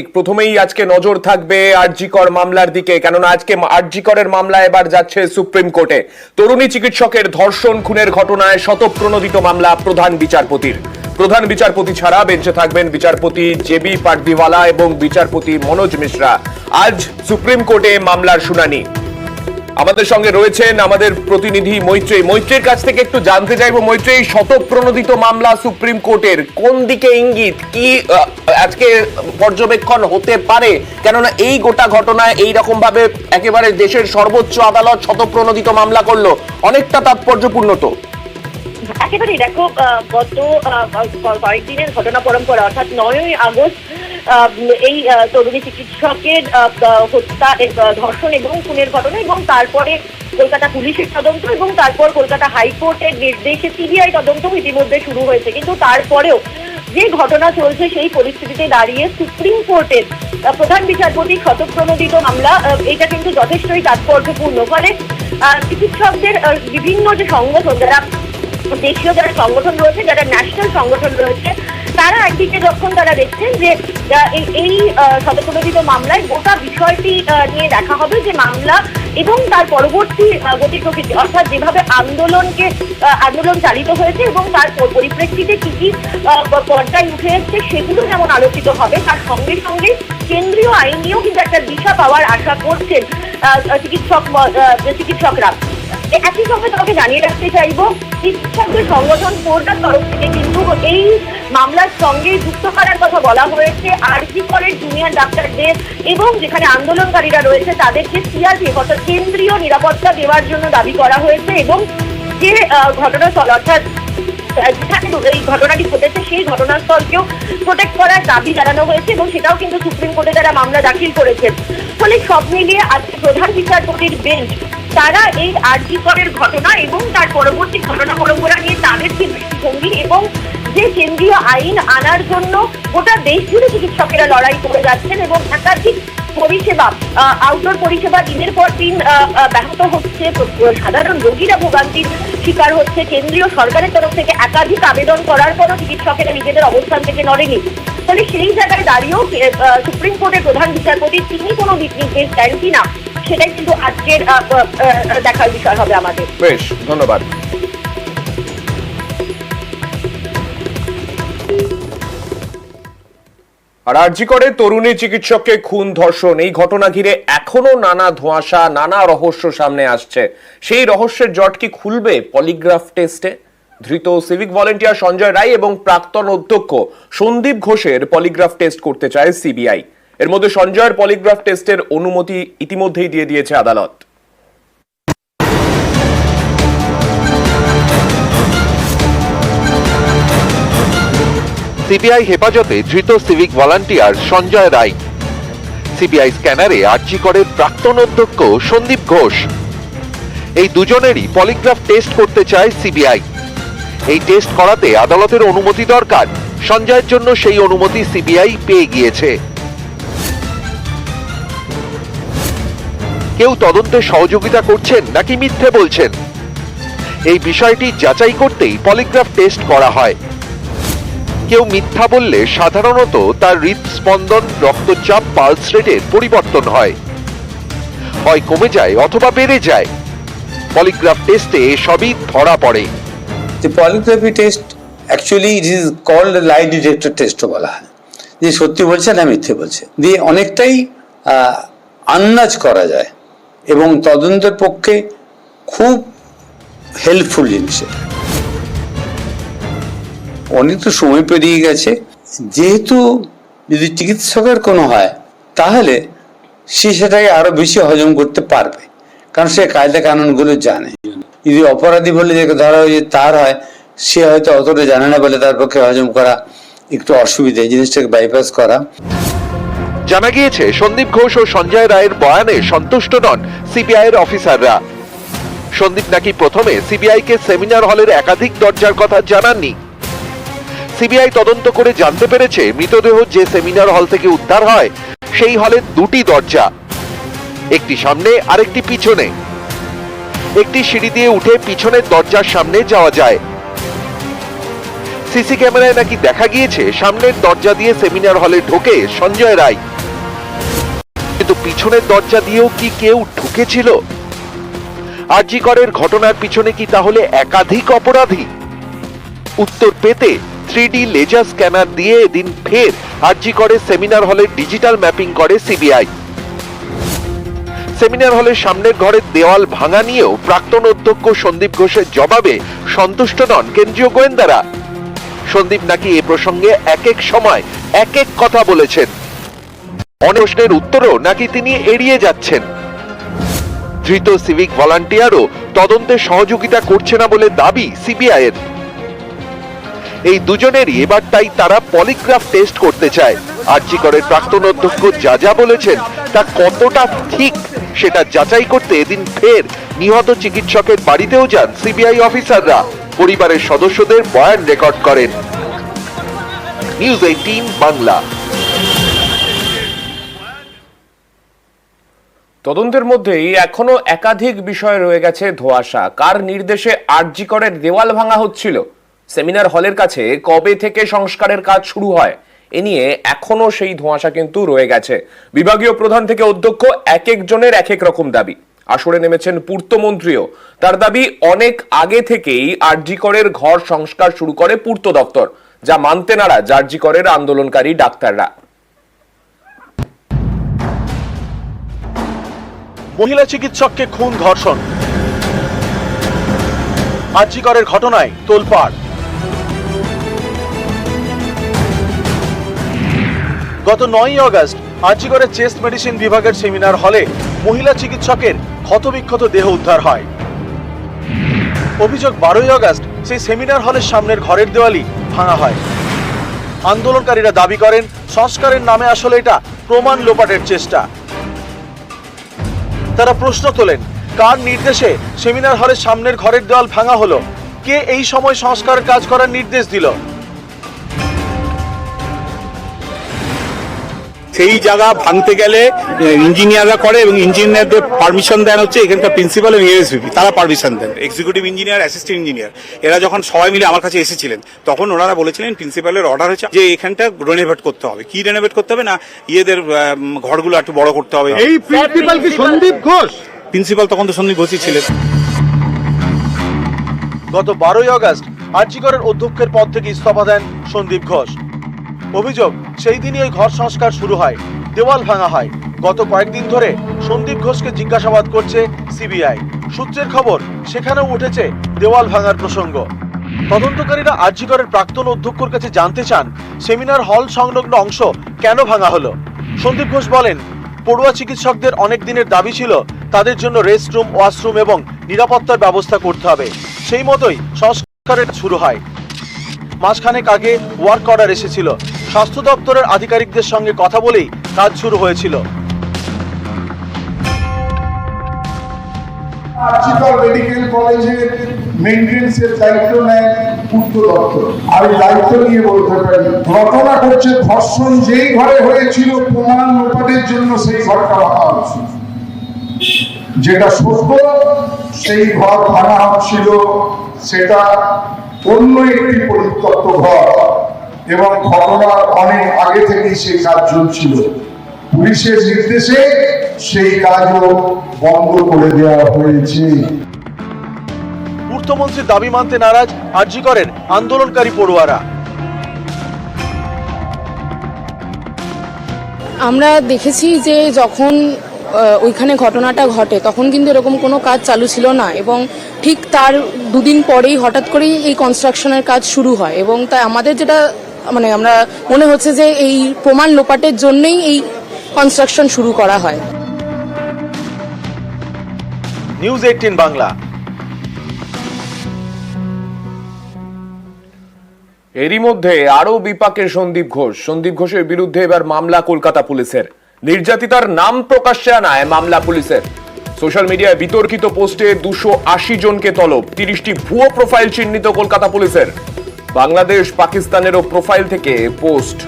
প্রথমেই আজকে নজর থাকবে আরজি কর মামলার দিকে, কেননা আজকে আরজি করের মামলা এবার যাচ্ছে সুপ্রিম কোর্টে। তরুণী চিকিৎসকের ধর্ষণ খুনের ঘটনায় শতপ্রণোদিত মামলা প্রধান বিচারপতির। প্রধান বিচারপতি ছাড়া বেঞ্চে থাকবেন বিচারপতি জেবি পাটদিওয়ালা এবং বিচারপতি মনোজ মিশ্রা। আজ সুপ্রিম কোর্টে মামলার শুনানি। আমাদের সঙ্গে রয়েছেন আমাদের প্রতিনিধি মৈত্রেয়ী। মৈত্রেয়ীর কাছ থেকে একটু জানতে চাইবো, মৈত্রেয়ী, শতপ্রণোদিত মামলা সুপ্রিম কোর্টের কোন দিকে ইঙ্গিত, কি আজকে পর্যবেক্ষণ হতে পারে? কেননা এই গোটা ঘটনায় এইরকম ভাবে একেবারে দেশের সর্বোচ্চ আদালত শতপ্রণোদিত মামলা করলো, অনেকটা তাৎপর্যপূর্ণ। তো একেবারেই দেখো, গত কয়েকদিনের ঘটনা পরম্পরা, অর্থাৎ 9ই আগস্ট এই তরুণী চিকিৎসকের হত্যা, ধর্ষণ এবং খুনের ঘটনা, এবং তারপরে কলকাতা পুলিশের তদন্ত, এবং তারপর কলকাতা হাইকোর্টের নির্দেশে সিবিআই তদন্ত ইতিমধ্যে শুরু হয়েছে। কিন্তু তারপরেও যে ঘটনা চলছে সেই পরিস্থিতিতে দাঁড়িয়ে সুপ্রিম কোর্টের প্রধান বিচারপতির শতপ্রণোদিত মামলা, এটা কিন্তু যথেষ্টই তাৎপর্যপূর্ণ। ফলে চিকিৎসকদের বিভিন্ন যে সংগঠন, যারা দেশীয় যারা সংগঠন রয়েছে, যারা ন্যাশনাল সংগঠন রয়েছে, তারা একদিকে যখন তারা দেখছেন যে এই শতপ্রণোদিত মামলায় গোটা বিষয়টি নিয়ে দেখা হবে যে মামলা এবং তার পরবর্তী গতি প্রকৃতি, অর্থাৎ যেভাবে আন্দোলন চালিত হয়েছে এবং তার পরিপ্রেক্ষিতে কি কি পর্যায়ে উঠে এসছে সেগুলো যেমন আলোচিত হবে, তার সঙ্গে সঙ্গে কেন্দ্রীয় আইন নিয়েও কিন্তু একটা দিশা পাওয়ার আশা করছেন চিকিৎসকরা। একই সঙ্গে তোমাকে জানিয়ে রাখতে চাইবো, চিকিৎসকদের সংগঠন কোর্টার তরফ থেকে কিন্তু এই মামলার সঙ্গে যুক্ত করার কথা বলা হয়েছে আরজি করের জুনিয়র ডাক্তারদের, এবং যেখানে আন্দোলনকারীরা রয়েছে তাদেরকে সিআরপিএফ অর্থাৎ কেন্দ্রীয় নিরাপত্তা দেওয়ার জন্য দাবি করা হয়েছে, এবং যে ঘটনাস্থল অর্থাৎ যেখানে এই ঘটনাটি ঘটেছে সেই ঘটনাস্থলকেও প্রোটেক্ট করার দাবি জানানো হয়েছে, এবং সেটাও কিন্তু সুপ্রিম কোর্টে তারা মামলা দাখিল করেছেন। ফলে সব মিলিয়ে আজকে প্রধান বিচারপতির বেঞ্চ তারা এই আরজি করের ঘটনা এবং তার পরবর্তী ঘটনা পরম্পরা নিয়ে তাদের যে দৃষ্টিভঙ্গি এবং যে কেন্দ্রীয় আইন আনার জন্য গোটা দেশ জুড়ে চিকিৎসকেরা লড়াই করে যাচ্ছেন, এবং একাধিক পরিষেবা, আউটডোর পরিষেবা দিনের পর দিন ব্যাহত হচ্ছে, সাধারণ রোগীরা ভোগান্তির শিকার হচ্ছে। কেন্দ্রীয় সরকারের তরফ থেকে একাধিক আবেদন করার পরও চিকিৎসকেরা নিজেদের অবস্থান থেকে নড়েনি। ফলে সেই জায়গায় দাঁড়িয়েও সুপ্রিম কোর্টের প্রধান বিচারপতি তিনি কোনো দিক নির্দেশ দেন কিনা, সেটাই কিন্তু আজকের দেখার বিষয় হবে আমাদের। বেশ, ধন্যবাদ। আর আরজি করে তরুণী চিকিৎসককে খুন, ধর্ষণ, এই ঘটনা ঘিরে এখনো নানা ধোঁয়াশা, নানা রহস্য সামনে আসছে। সেই রহস্যের জট কি খুলবে পলিগ্রাফ টেস্টে? ধৃত সিভিক ভলেন্টিয়ার সঞ্জয় রায় এবং প্রাক্তন অধ্যক্ষ সন্দীপ ঘোষের পলিগ্রাফ টেস্ট করতে চায় সিবিআই। এর মধ্যে সঞ্জয়ের পলিগ্রাফ টেস্টের অনুমতি ইতিমধ্যেই দিয়ে দিয়েছে আদালত। সিবিআই হেফাজতে ধৃত civic volunteer Sanjay Roy. CBI স্ক্যানারে আরজি করের প্রাক্তন অধ্যক্ষ সন্দীপ ঘোষ, এই দুজনেরই পলিগ্রাফ টেস্ট করতে চায় সিবিআই। এই টেস্ট করাতে আদালতের অনুমতি দরকার। সঞ্জয়ের জন্য সেই অনুমতি সিবিআই পেয়ে গিয়েছে। কেউ তদন্তে সহযোগিতা করছেন নাকি মিথ্যে বলছেন, এই বিষয়টি যাচাই করতেই পলিগ্রাফ টেস্ট করা হয়। কেউ মিথ্যা বললে সাধারণত তার হৃদস্পন্দন, রক্তচাপ, পালস রেটের পরিবর্তন হয় কমে যায় অথবা বেড়ে যায়। পলিগ্রাফ টেস্টে সবই ধরা পড়ে। The polygraphy test actually it is called a lie detector test বলা হয়, যে সত্যি বলছে না মিথ্যে বলছে দিয়ে অনেকটাই আন্দাজ করা যায়, এবং তদন্তের পক্ষে খুব হেল্পফুল জিনিস। অনেক তো সময় পেরিয়ে গেছে, যেহেতু যদি চিকিৎসকের কোনো হয় তাহলে সে সেটাকে আরো বেশি হজম করতে পারবে, কারণ সে কায়দা কানুনগুলো জানে। যদি অপরাধী বলে যে ধরা হয়েছে তার হয়, সে হয়তো অতটা জানে না বলে তার পক্ষে হজম করা একটু অসুবিধা, এই জিনিসটাকে বাইপাস করা। জানা গিয়েছে সন্দীপ ঘোষ ও সঞ্জয় রায়ের বয়ানে সন্তুষ্ট নন সিবিআই এর অফিসাররা। সন্দীপ নাকি প্রথমে সিবিআই কে সেমিনার হলের একাধিক দরজার কথা জানাননি। সিবিআই তদন্ত করে জানতে পেরেছে মৃতদেহ যে সেমিনার হল থেকে উদ্ধার হয় সেই হলের দুটি দরজা, একটি সামনে আরেকটি পিছনে। একটি সিঁড়ি দিয়ে উঠে পিছনের দরজার সামনে যাওয়া যায়। সিসি ক্যামেরায় নাকি দেখা গিয়েছে সামনের দরজা দিয়ে সেমিনার হলে ঢোকে সঞ্জয় রায়, কিন্তু পিছনের দরজা দিয়েও কি কেউ ঢুকেছিল? আরজি করের ঘটনার পিছনে কি তাহলে একাধিক অপরাধী? উত্তর পেতে 3D লেজার স্ক্যানার দিয়ে এদিন ফের আরজি করের সেমিনার হলের ডিজিটাল ম্যাপিং করে সিবিআই। সেমিনার হলের সামনের ঘরের দেওয়াল ভাঙা নিয়েও প্রাক্তন অধ্যক্ষ সন্দীপ ঘোষের জবাবে সন্তুষ্ট নন কেন্দ্রীয় গোয়েন্দারা। সন্দীপ নাকি এ প্রসঙ্গে এক এক সময় এক এক কথা বলেছেন, অনেক প্রশ্নের উত্তরও নাকি তিনি এড়িয়ে যাচ্ছেন। ধৃত সিভিক ভলান্টিয়ারও তদন্তে সহযোগিতা করছে না বলে দাবি সিবিআই এর। এই দুজনেরই এবার তাই তারা পলিগ্রাফ টেস্ট করতে চায়। আরজি করের প্রাক্তন অধ্যক্ষ যা যা বলেছেন তা কতটা ঠিক সেটা যাচাই করতে এদিন ফের নিহত চিকিৎসকের বাড়িতেও যান সিবিআই অফিসাররা, পরিবারের সদস্যদের বয়ান রেকর্ড করেন। নিউজ 18 বাংলা। তদন্তের মধ্যেই এখনো একাধিক বিষয় রয়ে গেছে ধোঁয়াশা। কার নির্দেশে আরজি করের দেওয়াল ভাঙা হচ্ছিল? সেমিনার হলের কাছে কবে থেকে সংস্কারের কাজ শুরু হয়? এ নিয়ে এখনো সেই ধোঁয়াশা কিন্তু রয়ে গেছে। বিভাগীয় প্রধান থেকে অধ্যক্ষ এক একজনের এক এক রকম দাবি। আসরে নেমেছেন পূর্তমন্ত্রীও। তার দাবি অনেক আগে থেকেই আরজি করের ঘর সংস্কার শুরু করে পূর্ত দপ্তর, যা মানতে নারাজ আরজি করের আন্দোলনকারী ডাক্তাররা। মহিলা চিকিৎসককে খুন ধর্ষণ, আরজি করের ঘটনায় তোলপাড়। গত 9ই আগস্ট আরজি করের চেস্ট মেডিসিন বিভাগের সেমিনার হলে মহিলা চিকিৎসকের ক্ষতবিক্ষত দেহ উদ্ধার হয়। অভিযোগ 12ই আগস্ট সেই সেমিনার হলের সামনের ঘরের দেওয়ালই ভাঙা হয়। আন্দোলনকারীরা দাবি করেন সংস্কারের নামে আসলে এটা প্রমাণ লোপাটের চেষ্টা। তারা প্রশ্ন তোলেন, কার নির্দেশে সেমিনার হলের সামনের ঘরের দেওয়াল ভাঙা হলো? কে এই সময় সংস্কারের কাজ করার নির্দেশ দিল? সেই জায়গা ভাঙতে গেলে ইঞ্জিনিয়াররা করে এবং ইঞ্জিনিয়ারদের পারমিশন দেন হচ্ছে এখানকার প্রিন্সিপাল এবং এএসভিপি, তারা পারমিশন দেন। এক্সিকিউটিভ ইঞ্জিনিয়ার, অ্যাসিস্ট্যান্ট ইঞ্জিনিয়ার এরা যখন সবাই মিলে আমার কাছে এসেছিলেন তখন ওনারা বলেছিলেন প্রিন্সিপালের অর্ডার হচ্ছে যে এখানটা রেনোভেট করতে হবে। কি রেনোভেট করতে হবে না, ইয়েদের ঘরগুলো একটু বড় করতে হবে। এই প্রিন্সিপাল কি সন্দীপ ঘোষ? প্রিন্সিপাল তখন তো সন্দীপ ঘোষই ছিলেন। গত 12ই আগস্ট আরজি করের অধ্যক্ষের পদ থেকে ইস্তফা দেন সন্দীপ ঘোষ। অভিযোগ, সেই দিনই ওই ঘর সংস্কার শুরু হয়, দেওয়াল ভাঙা হয়। গত কয়েকদিন ধরে সন্দীপ ঘোষকে জিজ্ঞাসাবাদ করছে সিবিআই। সূত্রের খবর, সেখানেও উঠেছে দেওয়াল ভাঙার প্রসঙ্গ। তদন্তকারীরা আরজি করের প্রাক্তন অধ্যক্ষের কাছে জানতে চান সেমিনার হল সংলগ্ন অংশ কেন ভাঙা হলো। সন্দীপ ঘোষ বলেন, পড়ুয়া চিকিৎসকদের অনেক দিনের দাবি ছিল তাদের জন্য রেস্টরুম, ওয়াশরুম এবং নিরাপত্তার ব্যবস্থা করতে হবে। সেই মতোই সংস্কারের শুরু হয়। মাসখানেক আগে ওয়ার্ক অর্ডার এসেছিল। স্বাস্থ্য দপ্তরের আধিকারিকদের সঙ্গে কথা বলেই কাজ শুরু হয়েছিল। আরজি কর মেডিকেল কলেজের মেইনটেনেন্সের দায়িত্ব নেয় পূর্ত দপ্তর। আমি দায়িত্ব নিয়ে বলতে পারি, ঘটনা করছে ধর্ষণ যেই ঘরে হয়েছিল প্রমাণ লোপাটের জন্য সেই ঘরটা ভাঙা হচ্ছিল। যেটা সত্য সেই ঘর ভাঙা হচ্ছিল, সেটা অন্য একটি পরিত্যক্ত ঘর এবং ঘটনার অনেক আগে থেকেই সেই কাজ চলছিল। পুলিশের নির্দেশে সেই কাজও বন্ধ করে দেওয়া হয়েছে। পূর্তমন্ত্রীর দাবি মানতে নারাজ আরজি করের আন্দোলনকারী পড়ুয়ারা। আমরা দেখেছি যে যখন ওইখানে ঘটনাটা ঘটে তখন কিন্তু এরকম কোনো কাজ চালু ছিল না, এবং ঠিক তার দুদিন পরেই হঠাৎ করেই এই কনস্ট্রাকশনের কাজ শুরু হয়। এবং তাই আমাদের যেটা আমরা মনে হচ্ছে যে এই প্রমাণ লোপাটের জন্যই এই কনস্ট্রাকশন শুরু করা হয়। নিউজ 18 বাংলা। এরই মধ্যে আরো বিপাকে সন্দীপ ঘোষ। সন্দীপ ঘোষের বিরুদ্ধে এবার মামলা কলকাতা পুলিশের। নির্যাতিতার নাম প্রকাশ্যে আনায় মামলা পুলিশের। সোশ্যাল মিডিয়ায় বিতর্কিত পোস্টে 280 জনকে তলব, 30টি ভুয়ো প্রোফাইল চিহ্নিত কলকাতা পুলিশের। বাংলাদেশ পাকিস্তানেরও প্রোফাইল থেকে পোস্ট।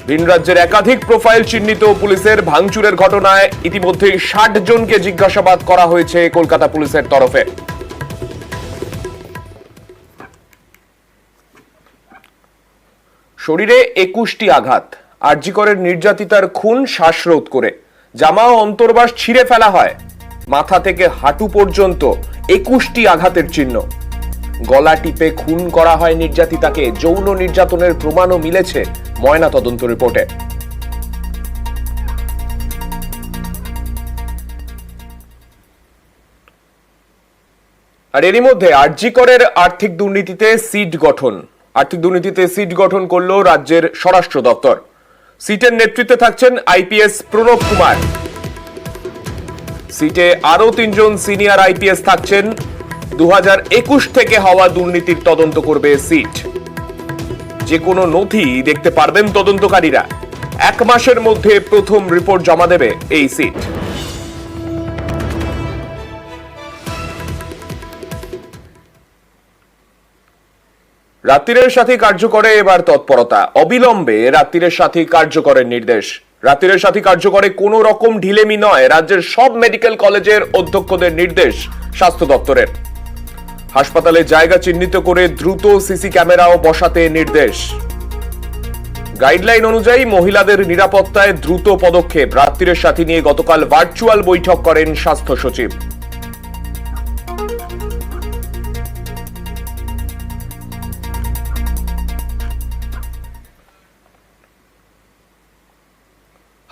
ভিন রাজ্যের একাধিক প্রোফাইল চিহ্নিত পুলিশের। ভাঙচুরের ঘটনায় ইতিমধ্যে 60 জনকে জিজ্ঞাসাবাদ করা হয়েছে কলকাতা পুলিশের তরফে। শরীরে 21টি আঘাত, আরজি করের নির্যাতিতার খুন শ্বাসরোধ করে, জামা ও অন্তর্বাস ছিঁড়ে ফেলা হয়, মাথা থেকে হাঁটু পর্যন্ত 21টি আঘাতের চিহ্ন, গলা টিপে খুন করা হয় নির্যাতিতাকে, যৌন নির্যাতনের প্রমাণও মিলেছে ময়না তদন্ত রিপোর্টে। আর এরই মধ্যে আরজি করের আর্থিক দুর্নীতিতে সিট গঠন করলো রাজ্যের স্বরাষ্ট্র দপ্তর। সিটের নেতৃত্বে থাকছেন আইপিএস প্রণব কুমার। সিটে আরো 3 জন সিনিয়র আইপিএস থাকছেন। 2021 থেকে হওয়া দুর্নীতির তদন্ত করবে সিট। যে কোনো নথি দেখতে পারবেন তদন্তকারীরা। 1 মাসের মধ্যে প্রথম রিপোর্ট জমা দেবে এই সিট। রাত্রিরের সাথী কার্যকরে এবার তৎপরতা, অবিলম্বে রাত্রিরের সাথী কার্যকরের নির্দেশ। রাত্রিরের সাথী কার্যকরে কোনো রকম ঢিলেমি নয়, রাজ্যের সব মেডিকেল কলেজের অধ্যক্ষদের নির্দেশ স্বাস্থ্য দপ্তরের। হাসপাতালে জায়গা চিহ্নিত করে দ্রুত সিসি ক্যামেরাও বসাতে নির্দেশ। গাইডলাইন অনুযায়ী মহিলাদের নিরাপত্তায় দ্রুত পদক্ষেপ। রাত্রিরের সাথী নিয়ে গতকাল ভার্চুয়াল বৈঠক করেন স্বাস্থ্য সচিব।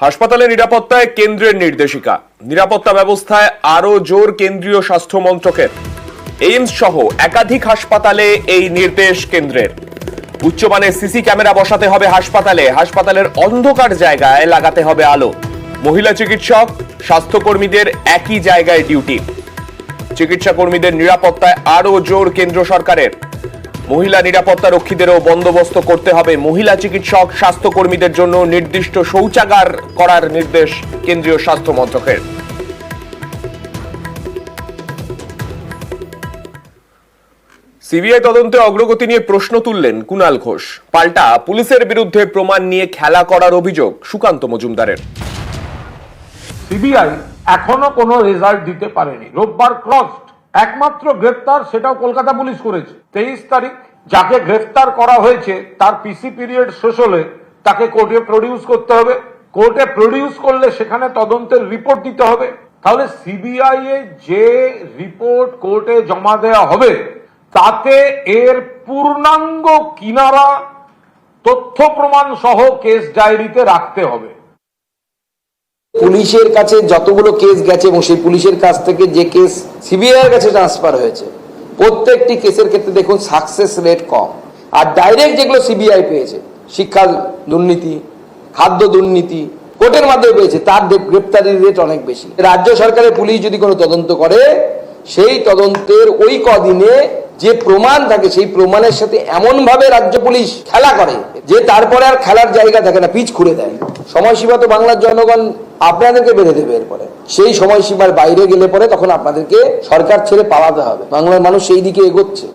হাসপাতালে নিরাপত্তায় কেন্দ্রের নির্দেশিকা। নিরাপত্তা ব্যবস্থায় আরো জোর কেন্দ্রীয় স্বাস্থ্য মন্ত্রকের। এইমস সহ একাধিক হাসপাতালে এই নির্দেশ কেন্দ্রের। উচ্চমানের সিসি ক্যামেরা বসাতে হবে হাসপাতালে। হাসপাতালের অন্ধকার জায়গায় লাগাতে হবে আলো। মহিলা চিকিৎসক, স্বাস্থ্যকর্মীদের একই জায়গায় ডিউটি। চিকিৎসা কর্মীদের নিরাপত্তায় আরো জোর কেন্দ্র সরকারের। মহিলা নিরাপত্তা রক্ষীদেরও বন্দোবস্ত করতে হবে। মহিলা চিকিৎসক, স্বাস্থ্যকর্মীদের জন্য নির্দিষ্ট শৌচাগার করার নির্দেশ কেন্দ্রীয় স্বাস্থ্য মন্ত্রকের। সিবিআই তদন্তে অগ্রগতি নিয়ে প্রশ্ন তুললেন কুণাল ঘোষ। পাল্টা পুলিশের বিরুদ্ধে প্রমাণ নিয়ে খেলা করার অভিযোগ সুকান্ত মজুমদারের। সিবিআই এখনো কোনো রেজাল্ট দিতে পারেনি। রোববার ক্রসড, একমাত্র গ্রেফতার সেটাও কলকাতা পুলিশ করেছে 23 তারিখ। যাকে গ্রেফতার করা হয়েছে তার পিসি পিরিয়ড শেষ হলে তাকে কোর্টে প্রডিউস করতে হবে। কোর্টে প্রডিউস করলে সেখানে তদন্তের রিপোর্ট দিতে হবে। তাহলে সিবিআই এ যে রিপোর্ট কোর্টে জমা দেওয়া হবে তাতে এর পূর্ণাঙ্গ কিনারা তথ্য প্রমাণ সহ কেস ডায়েরিতে রাখতে হবে। পুলিশের কাছে যতগুলো কেস গেছে এবং সেই পুলিশের কাছ থেকে যে কেস সিবিআই এর কাছে ট্রান্সফার হয়েছে, প্রত্যেকটি কেসের ক্ষেত্রে দেখুন সাকসেস রেট কম। আর ডাইরেক্ট যেগুলো সিবিআই পেয়েছে, শিক্ষা দুর্নীতি, খাদ্য দুর্নীতি, কোর্টের মাধ্যমে পেয়েছে, তার গ্রেপ্তারি রেট অনেক বেশি। রাজ্য সরকারের পুলিশ যদি কোনো তদন্ত করে, সেই তদন্তের ওই কদিনে যে প্রমাণ থাকে সেই প্রমাণের সাথে এমন ভাবে রাজ্য পুলিশ খেলা করে যে তারপরে আর খেলার জায়গা থাকে না, পিচ খুঁড়ে দেয়। সময়সীমা তো বাংলার জনগণ আপনাদেরকে বেঁধে দেবে। এরপরে সেই সময়সীমার বাইরে গেলে পরে তখন আপনাদেরকে সরকার ছেড়ে পালাতে হবে। বাংলার মানুষ সেই দিকে এগোচ্ছে।